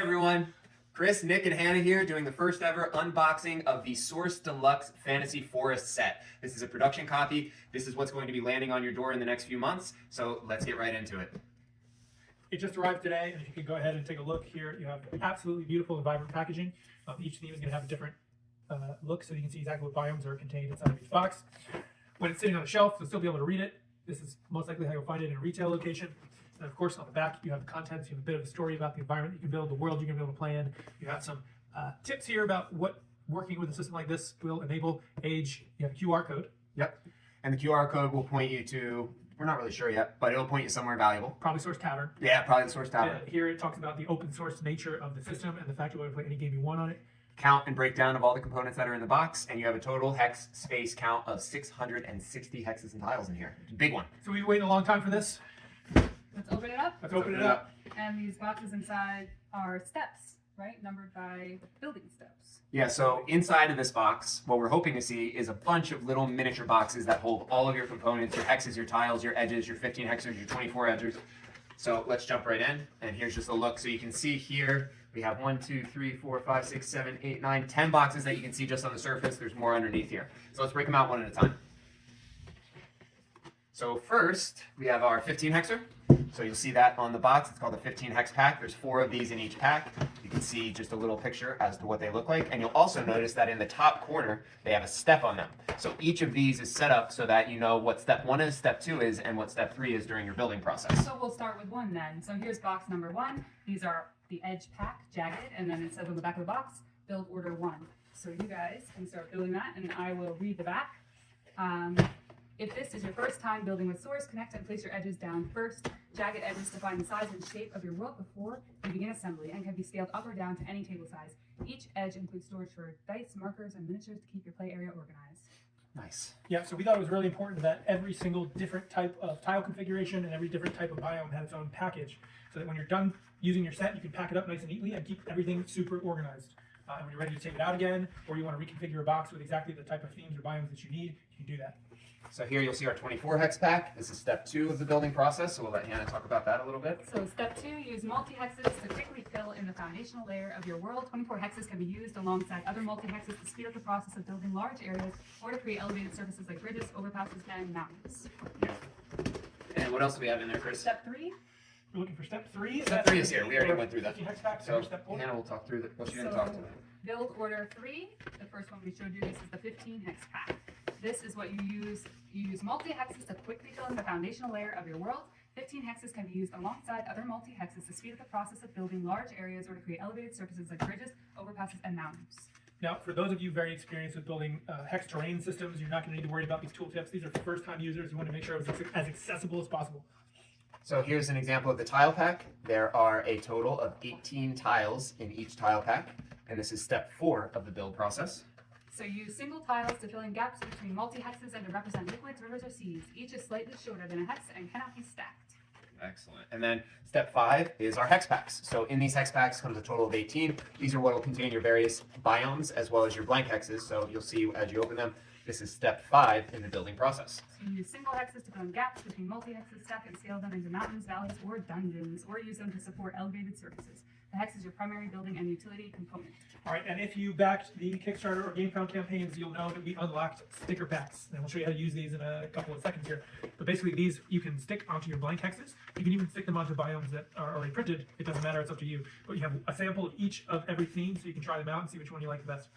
everyone. Chris, Nick, and Hannah here doing the first ever unboxing of the Source Deluxe Fantasy Forest set. This is a production copy. This is what's going to be landing on your door in the next few months. So let's get right into it. It just arrived today, and if you could go ahead and take a look here, you have absolutely beautiful and vibrant packaging. Each theme is going to have a different look, so you can see exactly what biomes are contained inside of each box. When it's sitting on a shelf, you'll still be able to read it. This is most likely how you'll find it in a retail location. And of course, on the back, you have the contents. You have a bit of a story about the environment you can build, the world you're going to be able to play in. You have some tips here about what working with a system like this will enable. Age, you have a QR code. Yep. And the QR code will point you to, we're not really sure yet, but it'll point you somewhere valuable. Probably Source Tavern. Yeah, probably the Source Tavern. Here it talks about the open source nature of the system and the fact you'll be able to play any game you want on it. Count and breakdown of all the components that are in the box, and you have a total hex space count of 660 hexes and tiles in here. It's a big one. So we've been waiting a long time for this. Let's open it up. Let's open it up. And these boxes inside are steps, right? Numbered by building steps. Yeah, so inside of this box, what we're hoping to see is a bunch of little miniature boxes that hold all of your components, your hexes, your tiles, your edges, your 15 hexes, your 24 edges. So let's jump right in, and here's just a look. So you can see here, we have 1, 2, 3, 4, 5, 6, 7, 8, 9, 10 boxes that you can see just on the surface. There's more underneath here. So let's break them out one at a time. So first, we have our 15 hexer. So you'll see that on the box. It's called the 15 hex pack. There's 4 of these in each pack. You can see just a little picture as to what they look like. And you'll also notice that in the top corner, they have a step on them. So each of these is set up so that you know what step 1 is, step 2 is, and what step 3 is during your building process. So we'll start with 1 then. So here's box number 1. These are the edge pack, jagged, and then it says on the back of the box, build order 1. So you guys can start building that, and I will read the back. If this is your first time building with Source, connect and place your edges down first. Jagged edges define the size and shape of your world before you begin assembly and can be scaled up or down to any table size. Each edge includes storage for dice, markers, and miniatures to keep your play area organized. Nice. Yeah, so we thought it was really important that every single different type of tile configuration and every different type of biome had its own package, so that when you're done using your set, you can pack it up nice and neatly and keep everything super organized. And when you're ready to take it out again, or you want to reconfigure a box with exactly the type of themes or biomes that you need, you can do that. So here you'll see our 24 hex pack. This is step 2 of the building process, so we'll let Hannah talk about that a little bit. So step 2, use multi-hexes to quickly fill in the foundational layer of your world. 24 hexes can be used alongside other multi-hexes to speed up the process of building large areas or to create elevated surfaces like bridges, overpasses, and mountains. Yeah. And what else do we have in there, Chris? Step 3. We're looking for step 3. Step 3 is here. We already went through that. 15 hex pack, So step 4. Hannah will talk through what she's going to talk to. Build order 3, the first one we showed you, this is the 15 hex pack. This is what you use. You use multi-hexes to quickly fill in the foundational layer of your world. 15 hexes can be used alongside other multi-hexes to speed up the process of building large areas or to create elevated surfaces like bridges, overpasses, and mountains. Now, for those of you very experienced with building hex terrain systems, you're not going to need to worry about these tooltips. These are for first-time users. You want to make sure it's as accessible as possible. So here's an example of the tile pack. There are a total of 18 tiles in each tile pack, and this is step 4 of the build process. So use single tiles to fill in gaps between multi-hexes and to represent liquids, rivers, or seas. Each is slightly shorter than a hex and cannot be stacked. Excellent. And then step 5 is our hex packs. So in these hex packs comes a total of 18. These are what will contain your various biomes as well as your blank hexes. So you'll see as you open them, this is step 5 in the building process. So you use single hexes to fill in gaps between multi-hexes, stack and scale them into mountains, valleys, or dungeons, or use them to support elevated surfaces. The hex is your primary building and utility component. All right, and if you backed the Kickstarter or GameFound campaigns, you'll know that we unlocked sticker packs. And we'll show you how to use these in a couple of seconds here. But basically, these you can stick onto your blank hexes. You can even stick them onto biomes that are already printed. It doesn't matter, it's up to you. But you have a sample of each of every theme, so you can try them out and see which one you like the best.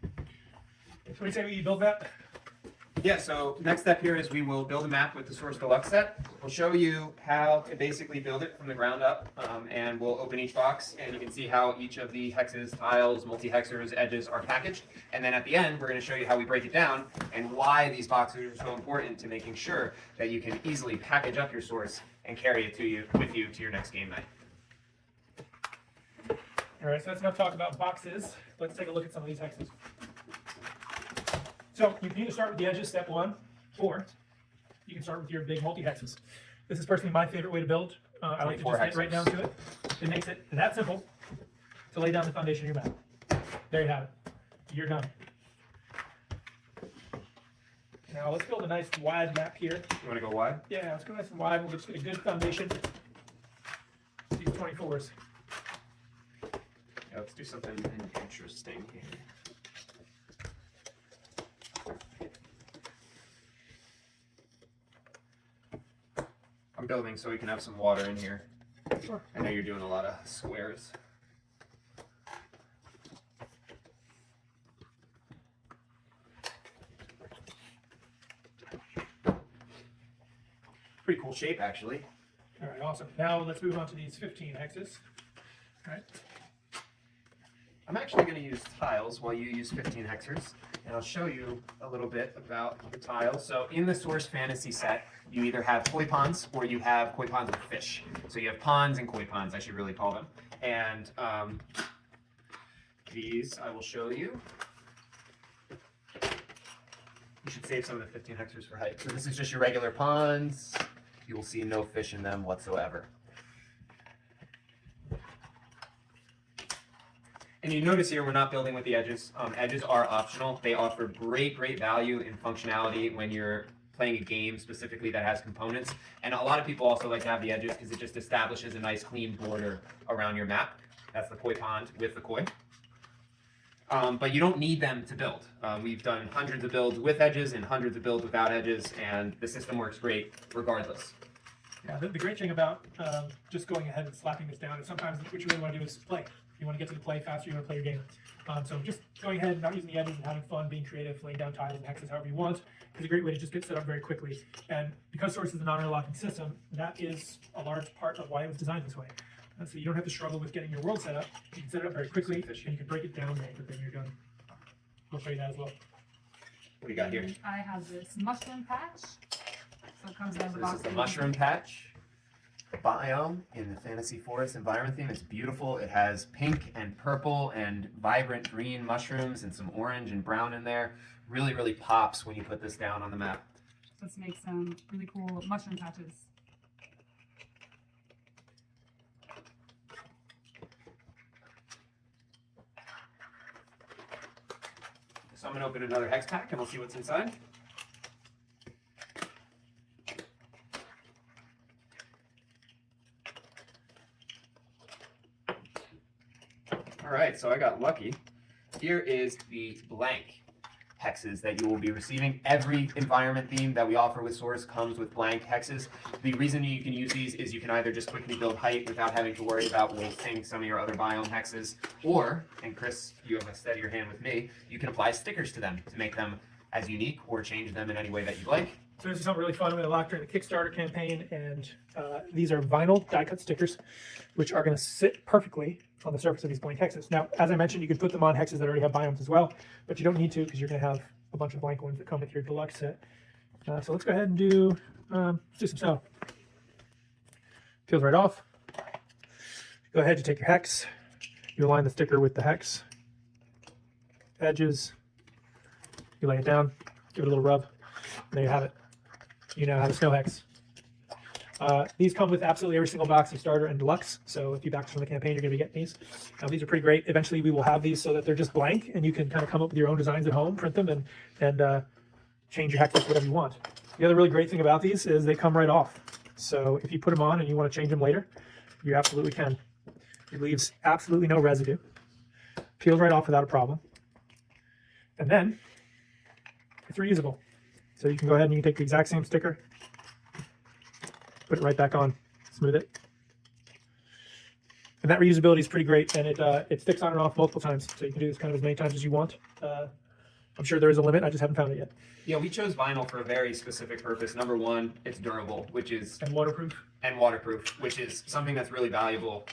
So what do you say we build that? Yeah, so next step here is we will build a map with the Source Deluxe set. We'll show you how to basically build it from the ground up, and we'll open each box, and you can see how each of the hexes, tiles, multi-hexers, edges are packaged. And then at the end, we're going to show you how we break it down and why these boxes are so important to making sure that you can easily package up your Source and carry it with you to your next game night. All right, so that's enough talk about boxes. Let's take a look at some of these hexes. So you can either start with the edges, step 1, or you can start with your big multi-hexes. This is personally my favorite way to build. I like to just get right down to it. It makes it that simple to lay down the foundation of your map. There you have it. You're done. Now let's build a nice wide map here. You want to go wide? Yeah, let's go nice and wide. We'll just get a good foundation. These 24s. let's do something interesting here. I'm building so we can have some water in here. Sure. I know you're doing a lot of squares. Pretty cool shape, actually. All right, awesome. Now let's move on to these 15 hexes. All right. I'm actually going to use tiles while you use 15 hexers, and I'll show you a little bit about the tiles. So in the Source Fantasy set, you either have koi ponds or you have koi ponds with fish. So you have ponds and koi ponds, I should really call them. And these I will show you. You should save some of the 15 hexers for height. So this is just your regular ponds. You will see no fish in them whatsoever. And you notice here we're not building with the edges. Edges are optional. They offer great value in functionality when you're playing a game specifically that has components. And a lot of people also like to have the edges because it just establishes a nice clean border around your map. That's the koi pond with the koi. But you don't need them to build. We've done hundreds of builds with edges and hundreds of builds without edges, and the system works great regardless. Yeah, the great thing about just going ahead and slapping this down is sometimes what you really want to do is play. You want to get to the play faster, you want to play your game. So just going ahead, not using the edges and having fun, being creative, laying down tiles and hexes however you want is a great way to just get set up very quickly. And because Source is a non-interlocking system, that is a large part of why it was designed this way. So you don't have to struggle with getting your world set up. You can set it up very quickly, and you can break it down very quickly when you're done. We'll show you that as well. What do you got here? I have this mushroom patch. So it comes out of the So box. this is the mushroom patch biome in the Fantasy Forest Environment Theme. It's beautiful. It has pink and purple and vibrant green mushrooms and some orange and brown in there. Really pops when you put this down on the map. Let's make some really cool mushroom patches. So I'm going to open another hex pack and we'll see what's inside. All right, so I got lucky. Here is the blank hexes that you will be receiving. Every environment theme that we offer with Source comes with blank hexes. The reason you can use these is you can either just quickly build height without having to worry about wasting some of your other biome hexes, or, and Chris, you have a steadier hand with me, you can apply stickers to them to make them as unique or change them in any way that you like. So this is something really fun we unlocked during the Kickstarter campaign, and these are vinyl die-cut stickers, which are going to sit perfectly on the surface of these blank hexes. Now, as I mentioned, you can put them on hexes that already have biomes as well, but you don't need to because you're going to have a bunch of blank ones that come with your deluxe set. So let's go ahead and do some snow. Peels right off. Go ahead, you take your hex, you align the sticker with the hex, edges, you lay it down, give it a little rub, and there you have it. You now have a snow hex. These come with absolutely every single box of starter and deluxe. So if you back from the campaign, you're going to be getting these. These are pretty great. Eventually, we will have these so that they're just blank, and you can kind of come up with your own designs at home, print them, and change your hexes whatever you want. The other really great thing about these is they come right off. So if you put them on and you want to change them later, you absolutely can. It leaves absolutely no residue. Peels right off without a problem. And then it's reusable. So you can go ahead and you can take the exact same sticker, put it right back on, smooth it. And that reusability is pretty great, and it sticks on and off multiple times. So you can do this kind of as many times as you want. I'm sure there is a limit, I just haven't found it yet. Yeah, we chose vinyl for a very specific purpose. Number one, it's durable, which is... And waterproof. And waterproof, which is something that's really valuable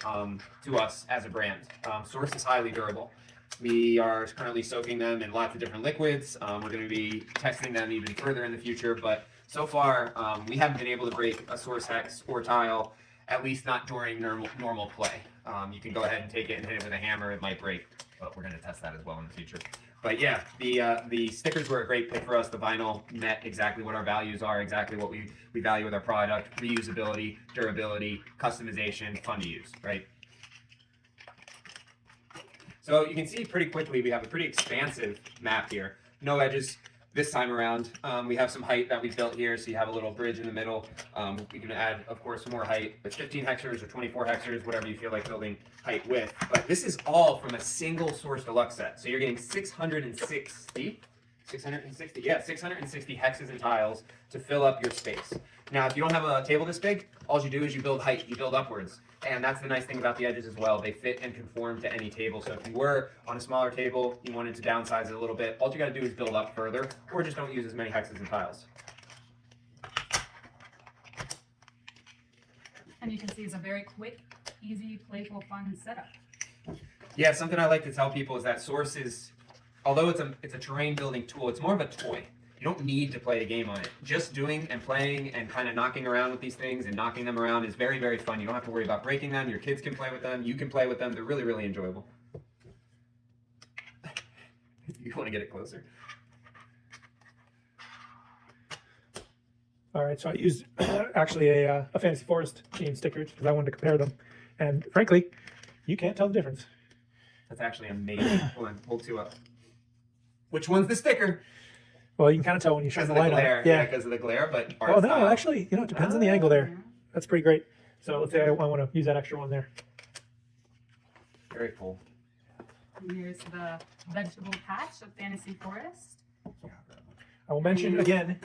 to us as a brand. Source is highly durable. We are currently soaking them in lots of different liquids. We're going to be testing them even further in the future, but so far we haven't been able to break a Source hex or tile, at least not during normal play. You can go ahead and take it and hit it with a hammer, it might break, but we're going to test that as well in the future. But yeah, the stickers were a great pick for us. The vinyl met exactly what our values are, exactly what we value with our product: reusability, durability, customization, fun to use, right? So you can see pretty quickly we have a pretty expansive map here. No edges. This time around, we have some height that we built here, so you have a little bridge in the middle. We can add, of course, more height with 15 hexers or 24 hexers, whatever you feel like building height with. But this is all from a single Source Deluxe set. So you're getting 660 hexes and tiles to fill up your space. Now, if you don't have a table this big, all you do is you build height, you build upwards. And that's the nice thing about the edges as well. They fit and conform to any table. So if you were on a smaller table, you wanted to downsize it a little bit, all you gotta do is build up further, or just don't use as many hexes and tiles. And you can see it's a very quick, easy, playful, fun setup. Yeah, something I like to tell people is that Source is, although it's a terrain building tool, it's more of a toy. You don't need to play a game on it. Just doing and playing and kind of knocking around with these things and knocking them around is very, very fun. You don't have to worry about breaking them. Your kids can play with them. You can play with them. They're really, really enjoyable. You want to get it closer? All right, so I used actually a Fantasy Forest theme stickers because I wanted to compare them. And frankly, you can't tell the difference. That's actually amazing. Hold on, hold two up. Which one's the sticker? Well, you can kind of tell when you shine Because the of the light on glare. it. Yeah, because of the glare, but art Oh, no, style. actually, it depends on the angle there. That's pretty great. So let's say I want to use that extra one there. Very cool. And here's the vegetable patch of Fantasy Forest. I will mention again,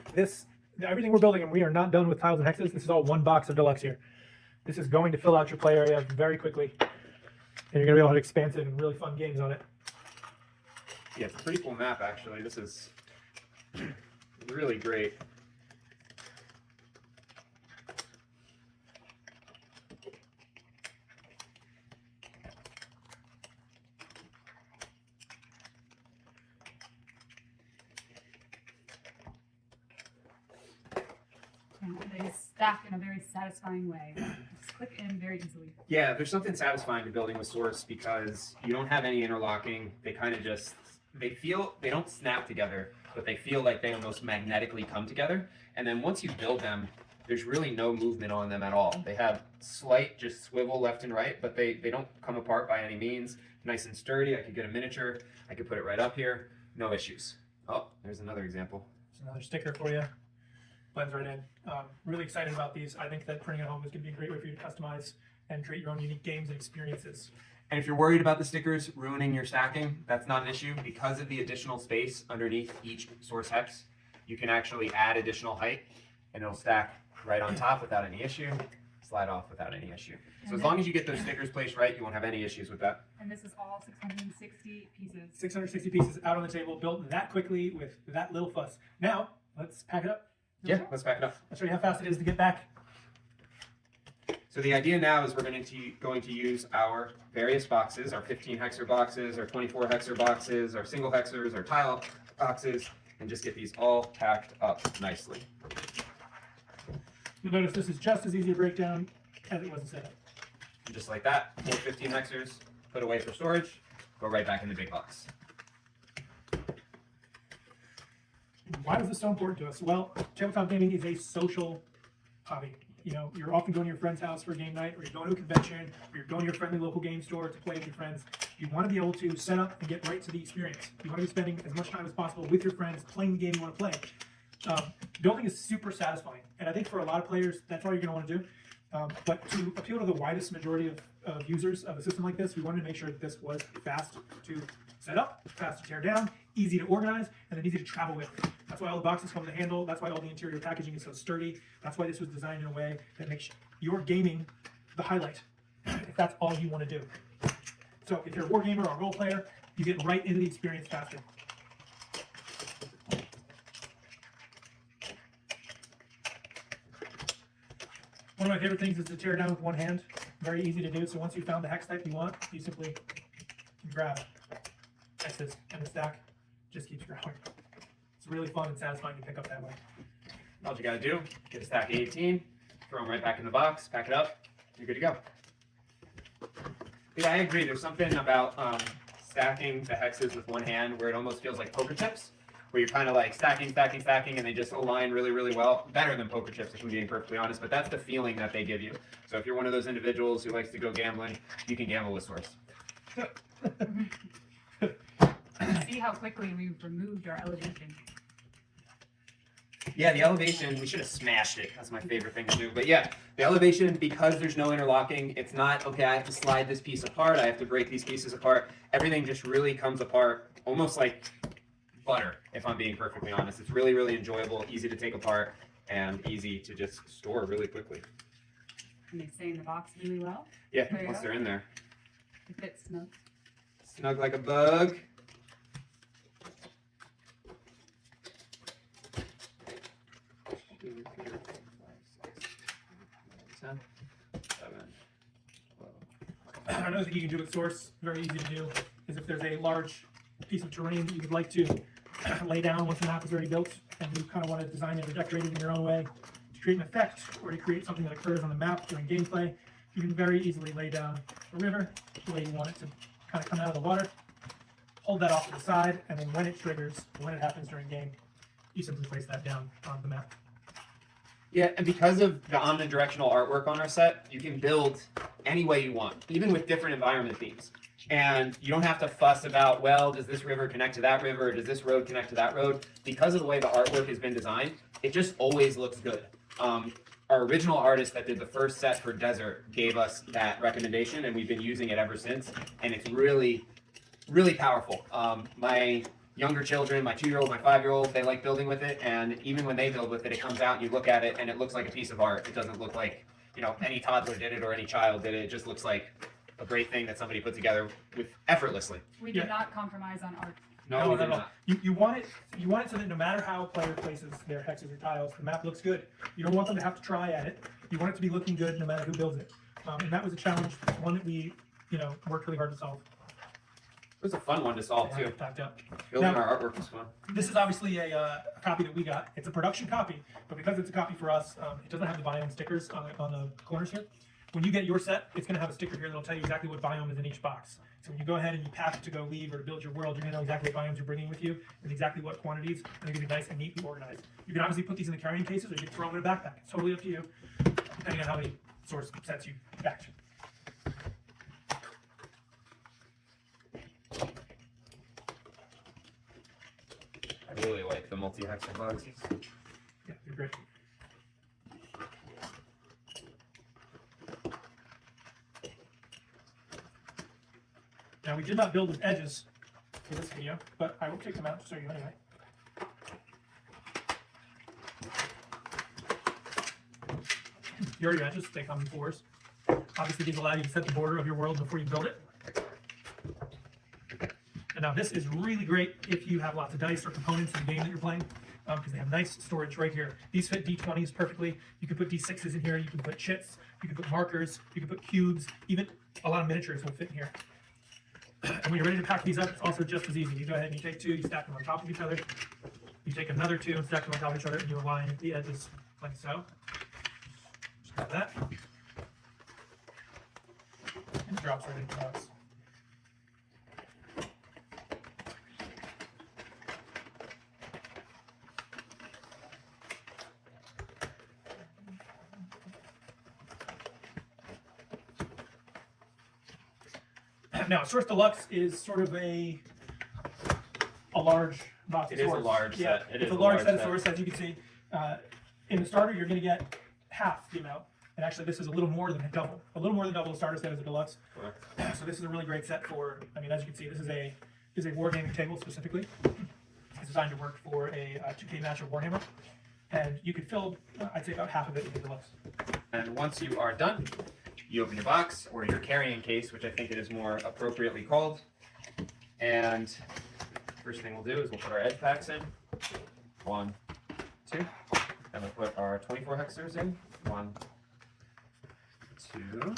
everything we're building, and we are not done with tiles and hexes. This is all one box of Deluxe here. This is going to fill out your play area very quickly. And you're going to be able to have expansive and really fun games on it. Yeah, it's a pretty cool map, actually. This is really great. And they stack in a very satisfying way. Just click in very easily. Yeah, there's something satisfying to building with Source because you don't have any interlocking. They kind of just, they don't snap together, but they feel like they almost magnetically come together. And then once you build them, there's really no movement on them at all. They have slight just swivel left and right, but they don't come apart by any means. Nice and sturdy. I could get a miniature. I could put it right up here. No issues. Oh, there's another example. There's another sticker for you. Blends right in. Really excited about these. I think that printing at home is going to be a great way for you to customize and create your own unique games and experiences. And if you're worried about the stickers ruining your stacking, that's not an issue. Because of the additional space underneath each source hex, you can actually add additional height and it'll stack right on top without any issue, slide off without any issue. So as long as you get those stickers placed right, you won't have any issues with that. And this is all 660 pieces. 660 pieces out on the table, built that quickly with that little fuss. Now, let's pack it up. Yeah, let's back it up. I'll show you how fast it is to get back. So the idea now is we're going to use our various boxes, our 15 hexer boxes, our 24 hexer boxes, our single hexers, our tile boxes, and just get these all packed up nicely. You'll notice this is just as easy to break down as it was to set up. And just like that, pull 15 hexers, put away for storage, go right back in the big box. Why is this so important to us? Well, tabletop gaming is a social hobby. You know, you're often going to your friend's house for a game night, or you're going to a convention, or you're going to your friendly local game store to play with your friends. You want to be able to set up and get right to the experience. You want to be spending as much time as possible with your friends playing the game you want to play. Building is super satisfying, and I think for a lot of players, that's all you're going to want to do. But to appeal to the widest majority of users of a system like this, we wanted to make sure that this was fast to set up, fast to tear down, easy to organize, and then easy to travel with. That's why all the boxes come with a handle. That's why all the interior packaging is so sturdy. That's why this was designed in a way that makes your gaming the highlight, if that's all you want to do. So if you're a wargamer or a role player, you get right into the experience faster. One of my favorite things is to tear it down with one hand. Very easy to do. So once you've found the hex type you want, you simply can grab hexes, and the stack just keeps growing. It's really fun and satisfying to pick up that way. All you gotta do, get a stack of 18, throw them right back in the box, pack it up, you're good to go. Yeah, I agree. There's something about stacking the hexes with one hand where it almost feels like poker chips, where you're kind of like stacking, and they just align really, really well. Better than poker chips, if I'm being perfectly honest, but that's the feeling that they give you. So if you're one of those individuals who likes to go gambling, you can gamble with Source. See how quickly we've removed our elevation. Yeah, the elevation, we should have smashed it. That's my favorite thing to do. But yeah, the elevation, because there's no interlocking, it's not, okay, I have to slide this piece apart, I have to break these pieces apart. Everything just really comes apart almost like butter, if I'm being perfectly honest. It's really, really enjoyable, easy to take apart, and easy to just store really quickly. And they stay in the box really well. Yeah, There you once go. they're in there. It fits snug. Snug like a bug. Another thing you can do with Source, very easy to do, is if there's a large piece of terrain that you would like to lay down once the map is already built, and you kind of want to design it or decorate it in your own way to create an effect or to create something that occurs on the map during gameplay, you can very easily lay down a river the way you want it to kind of come out of the water, hold that off to the side, and then when it triggers, when it happens during game, you simply place that down on the map. Yeah, and because of the omnidirectional artwork on our set, you can build any way you want, even with different environment themes. And you don't have to fuss about, well, does this river connect to that river, or does this road connect to that road? Because of the way the artwork has been designed, it just always looks good. Our original artist that did the first set for Desert gave us that recommendation, and we've been using it ever since, and it's really, really powerful. My younger children, my 2-year-old, my 5-year-old, they like building with it, and even when they build with it, it comes out and you look at it and it looks like a piece of art. It doesn't look like, you know, any toddler did it or any child did it. It just looks like a great thing that somebody put together with effortlessly. We Yeah. did not compromise on art. No, we not did at all. not. You want it so that no matter how a player places their hexes or tiles, the map looks good. You don't want them to have to try at it. You want it to be looking good no matter who builds it. And that was a challenge, one that we, worked really hard to solve. It was a fun one to solve too. Packed up. Building Now- our artwork was fun. This is obviously a copy that we got. It's a production copy, but because it's a copy for us, it doesn't have the biome stickers on the corners here. When you get your set, it's going to have a sticker here that'll tell you exactly what biome is in each box. So when you go ahead and you pack to go leave or to build your world, you're going to know exactly what biomes you're bringing with you and exactly what quantities, and they're going to be nice and neatly organized. You can obviously put these in the carrying cases or you can throw them in a backpack. It's totally up to you, depending on how many Source sets you packed. I really like the multi-hexer boxes. Yeah, they're great. Now, we did not build with edges for this video, but I will take them out to show you anyway. Here are your edges, they come in fours. Obviously, these allow you to set the border of your world before you build it. And now this is really great if you have lots of dice or components in the game that you're playing, because they have nice storage right here. These fit D20s perfectly. You can put D6s in here, you can put chits, you can put markers, you can put cubes, even a lot of miniatures will fit in here. And when you're ready to pack these up, it's also just as easy. You go ahead and you take two, you stack them on top of each other. You take another two and stack them on top of each other, and you align the edges like so. Just grab that. And it drops right into the box. Now, Source Deluxe is sort of a large box of It is Source. a large Yeah, set. It it's is a a large large set of set. Source, as you can see. In the starter, you're going to get half the amount. And actually, this is a little more than double. A little more than double the starter set as a Deluxe. Correct. So this is a really great set for, I mean, as you can see, this is a wargaming table specifically. It's designed to work for a 2K match of Warhammer. And you could fill, I'd say, about half of it with the Deluxe. And once you are done, you open your box or your carrying case, which I think it is more appropriately called. And first thing we'll do is we'll put our edge packs in. 1, 2. Then we'll put our 24 hexers in. 1, 2.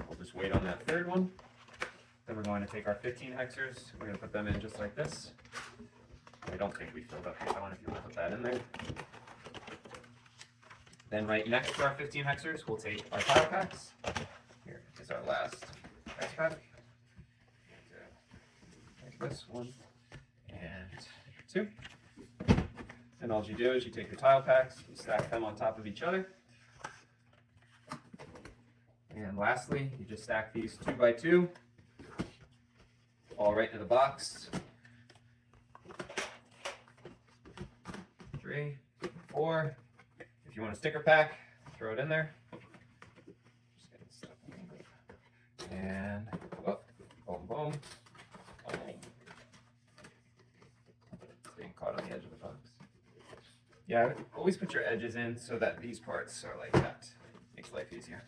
We'll just wait on that third one. Then we're going to take our 15 hexers. We're going to put them in just like this. I don't think we filled up this one if you want to put that in there. Then right next to our 15 hexers, we'll take our tile packs. Here is our last hex pack. Like this, 1 and 2. And all you do is you take your tile packs, you stack them on top of each other. And lastly, you just stack these 2 by 2, all right into the box. 3, 4. If you want a sticker pack, throw it in there. Just getting stuff in. And whoop, boom, boom. It's getting caught on the edge of the box. Yeah, always put your edges in so that these parts are like that. Makes life easier.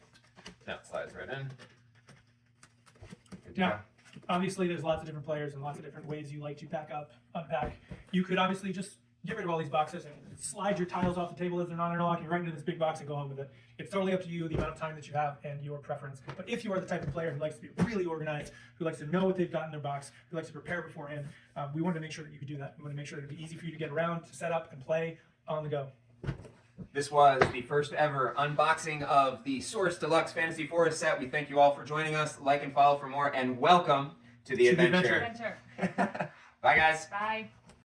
Now it slides right in. Good to Yeah. go. Obviously, there's lots of different players and lots of different ways you like to pack up, unpack. You could obviously just get rid of all these boxes and slide your tiles off the table as they're not interlocking right into this big box and go home with it. It's totally up to you, the amount of time that you have and your preference. But if you are the type of player who likes to be really organized, who likes to know what they've got in their box, who likes to prepare beforehand, we wanted to make sure that you could do that. We want to make sure that it'd be easy for you to get around, to set up and play on the go. This was the first ever unboxing of the Source Deluxe Fantasy Forest set. We thank you all for joining us. Like and follow for more, and welcome to the To the adventure. Adventure. Bye, guys. Bye.